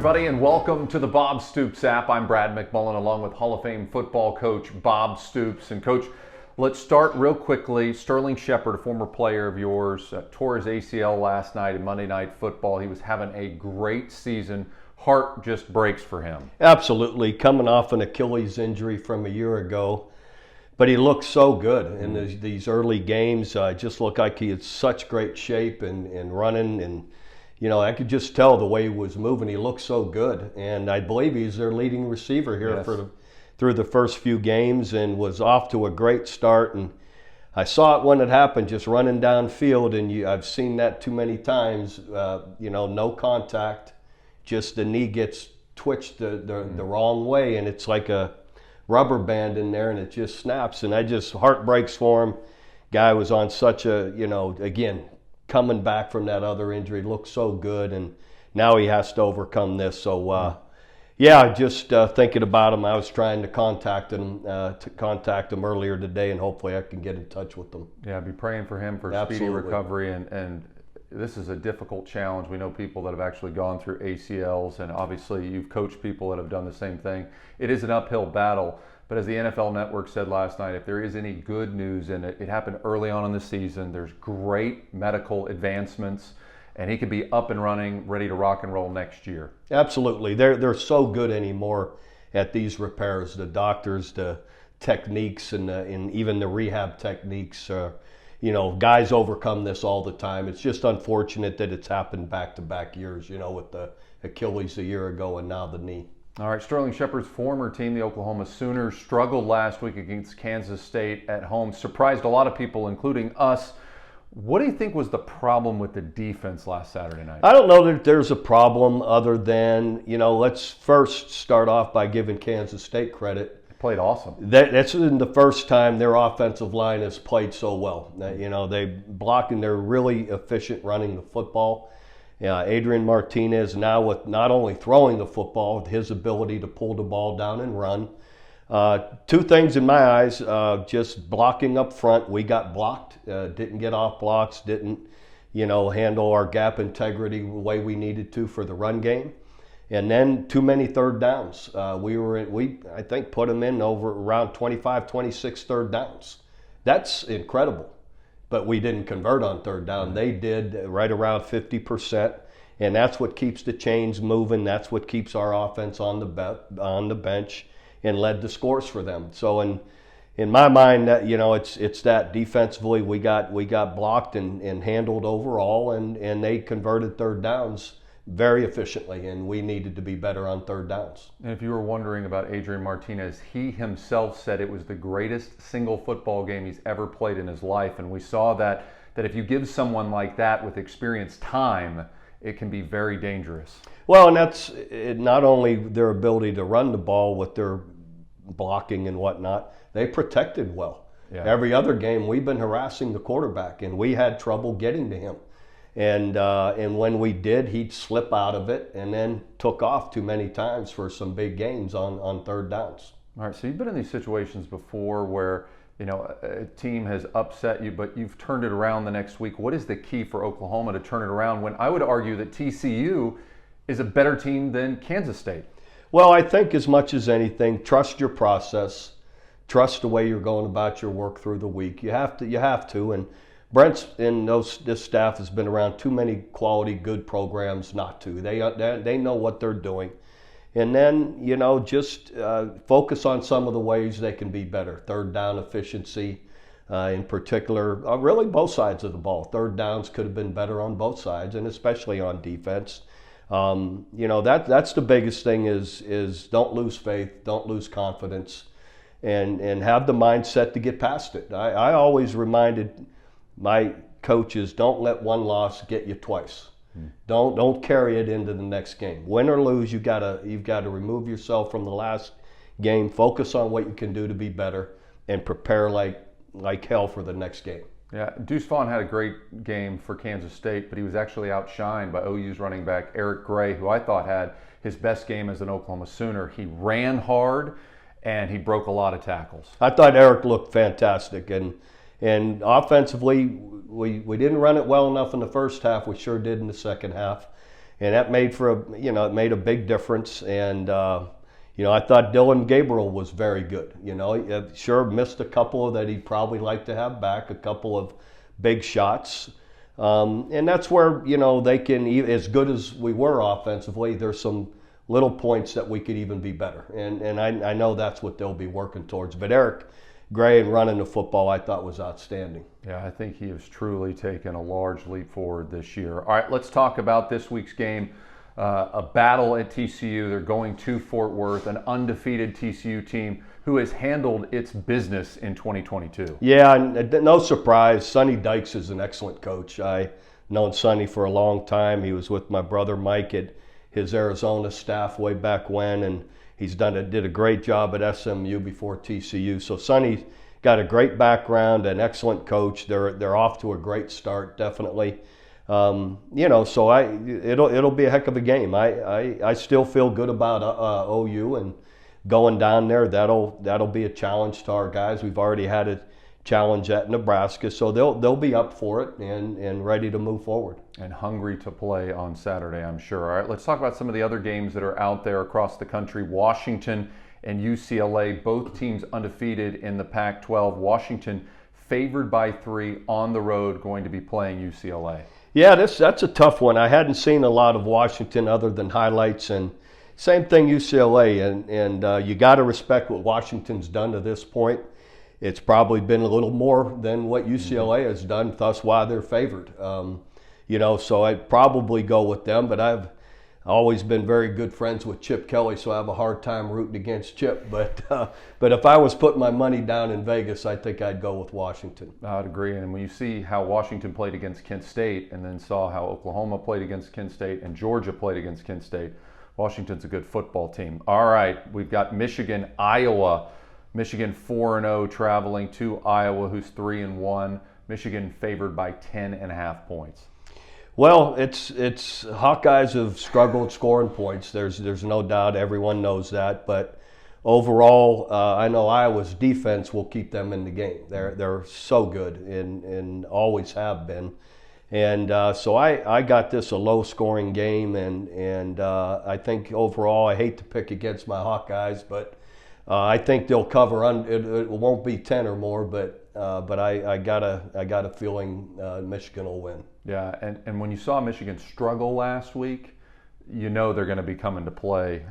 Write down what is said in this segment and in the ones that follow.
everybody, and welcome to the Bob Stoops app. I'm Brad McMullen, along with Hall of Fame football coach Bob Stoops. And Coach, let's start real quickly. Sterling Shepard, a former player of yours, tore his ACL last night in Monday Night Football. He was having a great season. Heart just breaks for him. Absolutely, coming off an Achilles injury from a year ago. But he looked so good in these early games. Just looked like he had such great shape and running. And, you know, I could just tell the way he was moving. He looked so good. And I believe he's their leading receiver here through the first few games and was off to a great start. And I saw it when it happened, just running downfield. And I've seen that too many times, no contact. Just the knee gets twitched the wrong way. And it's like a rubber band in there and it just snaps, and heart breaks for him. Guy was on such a, again, coming back from that other injury, looked so good, and now he has to overcome this. So just thinking about him, I was trying to contact him earlier today, and hopefully I can get in touch with him. Yeah, be praying for him for speedy recovery, and this is a difficult challenge. We know people that have actually gone through ACLs, and obviously you've coached people that have done the same thing. It is an uphill battle, but as the NFL Network said last night, if there is any good news, and it happened early on in the season, there's great medical advancements, and he could be up and running, ready to rock and roll next year. Absolutely. They're so good anymore at these repairs, the doctors, the techniques, and even the rehab techniques. Guys overcome this all the time. It's just unfortunate that it's happened back-to-back years, with the Achilles a year ago and now the knee. All right, Sterling Shepard's former team, the Oklahoma Sooners, struggled last week against Kansas State at home. Surprised a lot of people, including us. What do you think was the problem with the defense last Saturday night? I don't know that there's a problem other than, let's first start off by giving Kansas State credit. Played awesome. That's in the first time their offensive line has played so well. They block and they're really efficient running the football. Adrian Martinez now with not only throwing the football, with his ability to pull the ball down and run. Two things in my eyes, just blocking up front. We got blocked, didn't get off blocks, didn't handle our gap integrity the way we needed to for the run game. And then too many third downs. We I think put them in over around 25, 26 third downs. That's incredible. But we didn't convert on third down. They did right around 50%. And that's what keeps the chains moving. That's what keeps our offense on the bench and led to scores for them. So in my mind, that it's that defensively we got blocked and handled overall, and they converted third downs very efficiently, and we needed to be better on third downs. And if you were wondering about Adrian Martinez, he himself said it was the greatest single football game he's ever played in his life, and we saw that if you give someone like that with experience time, it can be very dangerous. Well, and that's not only their ability to run the ball with their blocking and whatnot, they protected well. Yeah. Every other game, we've been harassing the quarterback, and we had trouble getting to him. And when we did, he'd slip out of it and then took off too many times for some big gains on third downs. All right, so you've been in these situations before where a team has upset you, but you've turned it around the next week. What is the key for Oklahoma to turn it around when I would argue that TCU is a better team than Kansas State? Well, I think as much as anything, trust your process, trust the way you're going about your work through the week. You have to, and Brent's and this staff has been around too many quality, good programs not to. They know what they're doing. And then, just focus on some of the ways they can be better. Third down efficiency in particular, really both sides of the ball. Third downs could have been better on both sides, and especially on defense. That's the biggest thing is don't lose faith, don't lose confidence, and have the mindset to get past it. I always reminded my coaches, don't let one loss get you twice. Don't carry it into the next game. Win or lose, you've got to remove yourself from the last game, focus on what you can do to be better, and prepare like hell for the next game. Yeah, Deuce Vaughn had a great game for Kansas State, but he was actually outshined by OU's running back Eric Gray, who I thought had his best game as an Oklahoma Sooner. He ran hard, and he broke a lot of tackles. I thought Eric looked fantastic, and offensively, we didn't run it well enough in the first half. We sure did in the second half. and that made for it made a big difference. And I thought Dylan Gabriel was very good. Sure missed a couple that he'd probably like to have back, a couple of big shots. And that's where, they can, as good as we were offensively, there's some little points that we could even be better. And I know that's what they'll be working towards. But Eric Gray and running the football, I thought was outstanding. Yeah, I think he has truly taken a large leap forward this year. All right, let's talk about this week's game. A battle at TCU. They're going to Fort Worth, an undefeated TCU team who has handled its business in 2022. Yeah, and no surprise, Sonny Dykes is an excellent coach. I've known Sonny for a long time. He was with my brother Mike at his Arizona staff way back when, and he's did a great job at SMU before TCU. So Sonny's got a great background, an excellent coach. They're off to a great start, definitely. So it'll be a heck of a game. I still feel good about OU and going down there. That'll be a challenge to our guys. We've already had a challenge at Nebraska, so they'll be up for it and ready to move forward. And hungry to play on Saturday, I'm sure. All right, let's talk about some of the other games that are out there across the country. Washington and UCLA, both teams undefeated in the Pac-12. Washington favored by 3 on the road, going to be playing UCLA. Yeah, that's a tough one. I hadn't seen a lot of Washington other than highlights, and same thing UCLA. And you got to respect what Washington's done to this point. It's probably been a little more than what UCLA has done, thus why they're favored. So I'd probably go with them, but I've always been very good friends with Chip Kelly, so I have a hard time rooting against Chip. But if I was putting my money down in Vegas, I think I'd go with Washington. I'd agree. And when you see how Washington played against Kent State and then saw how Oklahoma played against Kent State and Georgia played against Kent State, Washington's a good football team. All right, we've got Michigan, Iowa. Michigan 4-0 traveling to Iowa, who's 3-1. Michigan favored by 10.5 points. Well, it's Hawkeyes have struggled scoring points. There's no doubt. Everyone knows that. But overall, I know Iowa's defense will keep them in the game. They're so good and always have been. And so I got this a low-scoring game, and I think overall, I hate to pick against my Hawkeyes, but I think they'll cover. It won't be 10 or more, but I got a feeling Michigan will win. Yeah, and when you saw Michigan struggle last week, you know they're going to be coming to play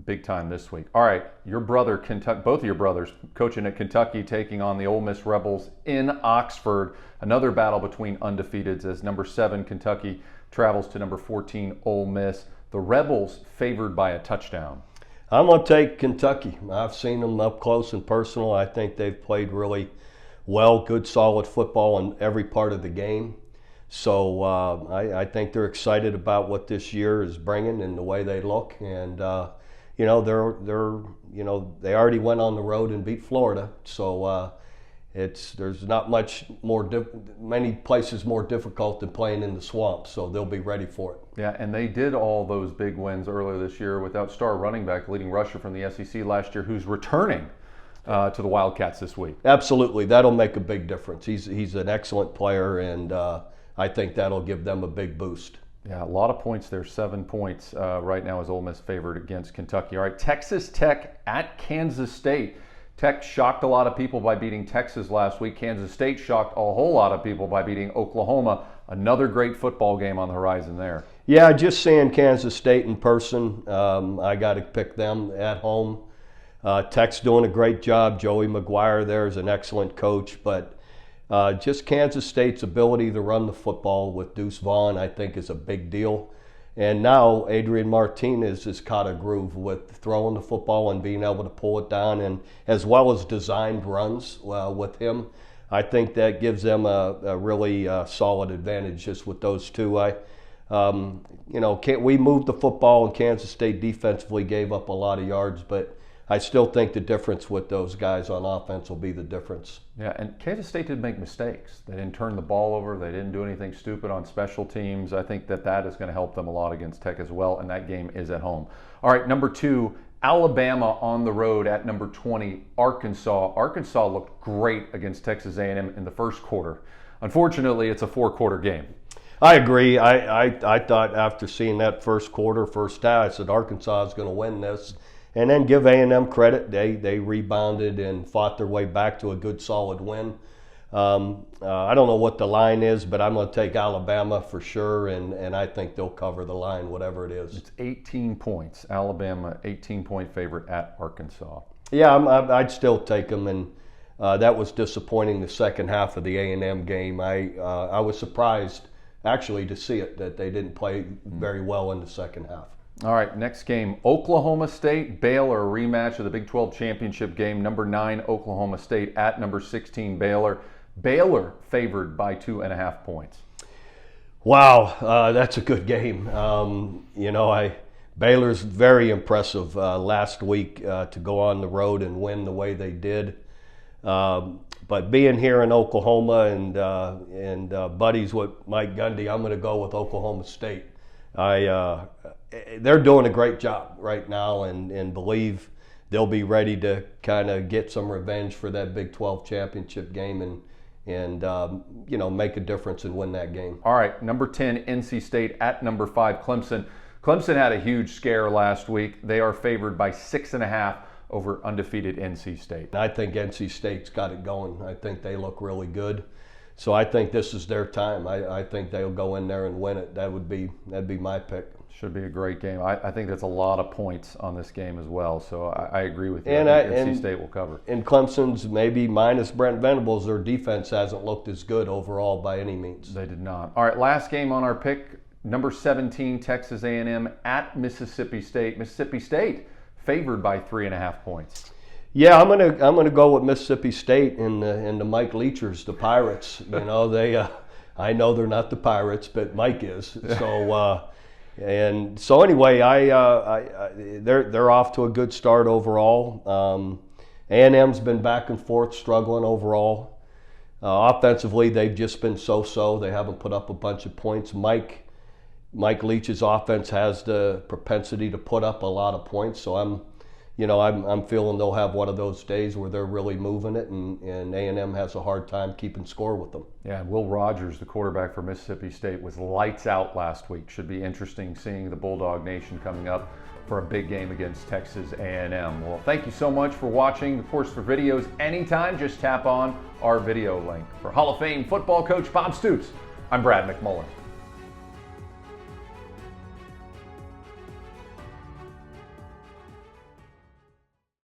big time this week. All right, your brother, both of your brothers, coaching at Kentucky, taking on the Ole Miss Rebels in Oxford. Another battle between undefeateds as number 7 Kentucky travels to number 14 Ole Miss. The Rebels favored by a touchdown. I'm going to take Kentucky. I've seen them up close and personal. I think they've played really well, good, solid football in every part of the game. So I think they're excited about what this year is bringing and the way they look. And they already went on the road and beat Florida. So there's not many places more difficult than playing in the swamp. So they'll be ready for it. Yeah, and they did all those big wins earlier this year without star running back, leading rusher from the SEC last year, who's returning to the Wildcats this week. Absolutely, that'll make a big difference. He's an excellent player, and I think that'll give them a big boost. Yeah, a lot of points there. 7 points right now as Ole Miss favored against Kentucky. All right, Texas Tech at Kansas State. Tech shocked a lot of people by beating Texas last week. Kansas State shocked a whole lot of people by beating Oklahoma. Another great football game on the horizon there. Yeah, just seeing Kansas State in person, I got to pick them at home. Tech's doing a great job. Joey McGuire there is an excellent coach, but just Kansas State's ability to run the football with Deuce Vaughn, I think, is a big deal. And now Adrian Martinez has caught a groove with throwing the football and being able to pull it down, and as well as designed runs with him. I think that gives them a really solid advantage just with those two. We moved the football, and Kansas State defensively gave up a lot of yards, but I still think the difference with those guys on offense will be the difference. Yeah, and Kansas State did make mistakes. They didn't turn the ball over. They didn't do anything stupid on special teams. I think that is going to help them a lot against Tech as well, and that game is at home. All right, number 2, Alabama on the road at number 20, Arkansas. Arkansas looked great against Texas A&M in the first quarter. Unfortunately, it's a 4-quarter game. I agree. I thought after seeing that first quarter, first half, I said Arkansas is going to win this. And then give A&M credit. They rebounded and fought their way back to a good, solid win. I don't know what the line is, but I'm going to take Alabama for sure, and I think they'll cover the line, whatever it is. It's 18 points. Alabama, 18-point favorite at Arkansas. Yeah, I'd still take them, and that was disappointing the second half of the A&M game. I was surprised, actually, to see it, that they didn't play very well in the second half. All right, next game, Oklahoma State, Baylor, a rematch of the Big 12 championship game. Number 9, Oklahoma State at number 16, Baylor. Baylor favored by 2.5 points. Wow, that's a good game. Baylor's very impressive last week to go on the road and win the way they did. But being here in Oklahoma and buddies with Mike Gundy, I'm going to go with Oklahoma State. They're doing a great job right now, and believe they'll be ready to kind of get some revenge for that Big 12 championship game and make a difference and win that game. All right, number 10, NC State at number 5, Clemson. Clemson had a huge scare last week. They are favored by 6.5 over undefeated NC State. I think NC State's got it going. I think they look really good. So I think this is their time. I think they'll go in there and win it. That'd be my pick. Should be a great game. I think that's a lot of points on this game as well. So I agree with you. And NC State will cover. And Clemson's, maybe minus Brent Venables, their defense hasn't looked as good overall by any means. They did not. All right, last game on our pick. Number 17, Texas A&M at Mississippi State. Mississippi State favored by 3.5 points. Yeah, I'm gonna go with Mississippi State and the Mike Leachers, the Pirates. I know they're not the Pirates, but Mike is. So anyway, they're off to a good start overall. A&M's been back and forth, struggling overall. Offensively, they've just been so-so. They haven't put up a bunch of points. Mike Leach's offense has the propensity to put up a lot of points, so I'm feeling they'll have one of those days where they're really moving it, and A&M has a hard time keeping score with them. Yeah, and Will Rogers, the quarterback for Mississippi State, was lights out last week. Should be interesting seeing the Bulldog Nation coming up for a big game against Texas A&M. Well, thank you so much for watching. Of course, for videos anytime, just tap on our video link. For Hall of Fame football coach Bob Stoops, I'm Brad McMullen.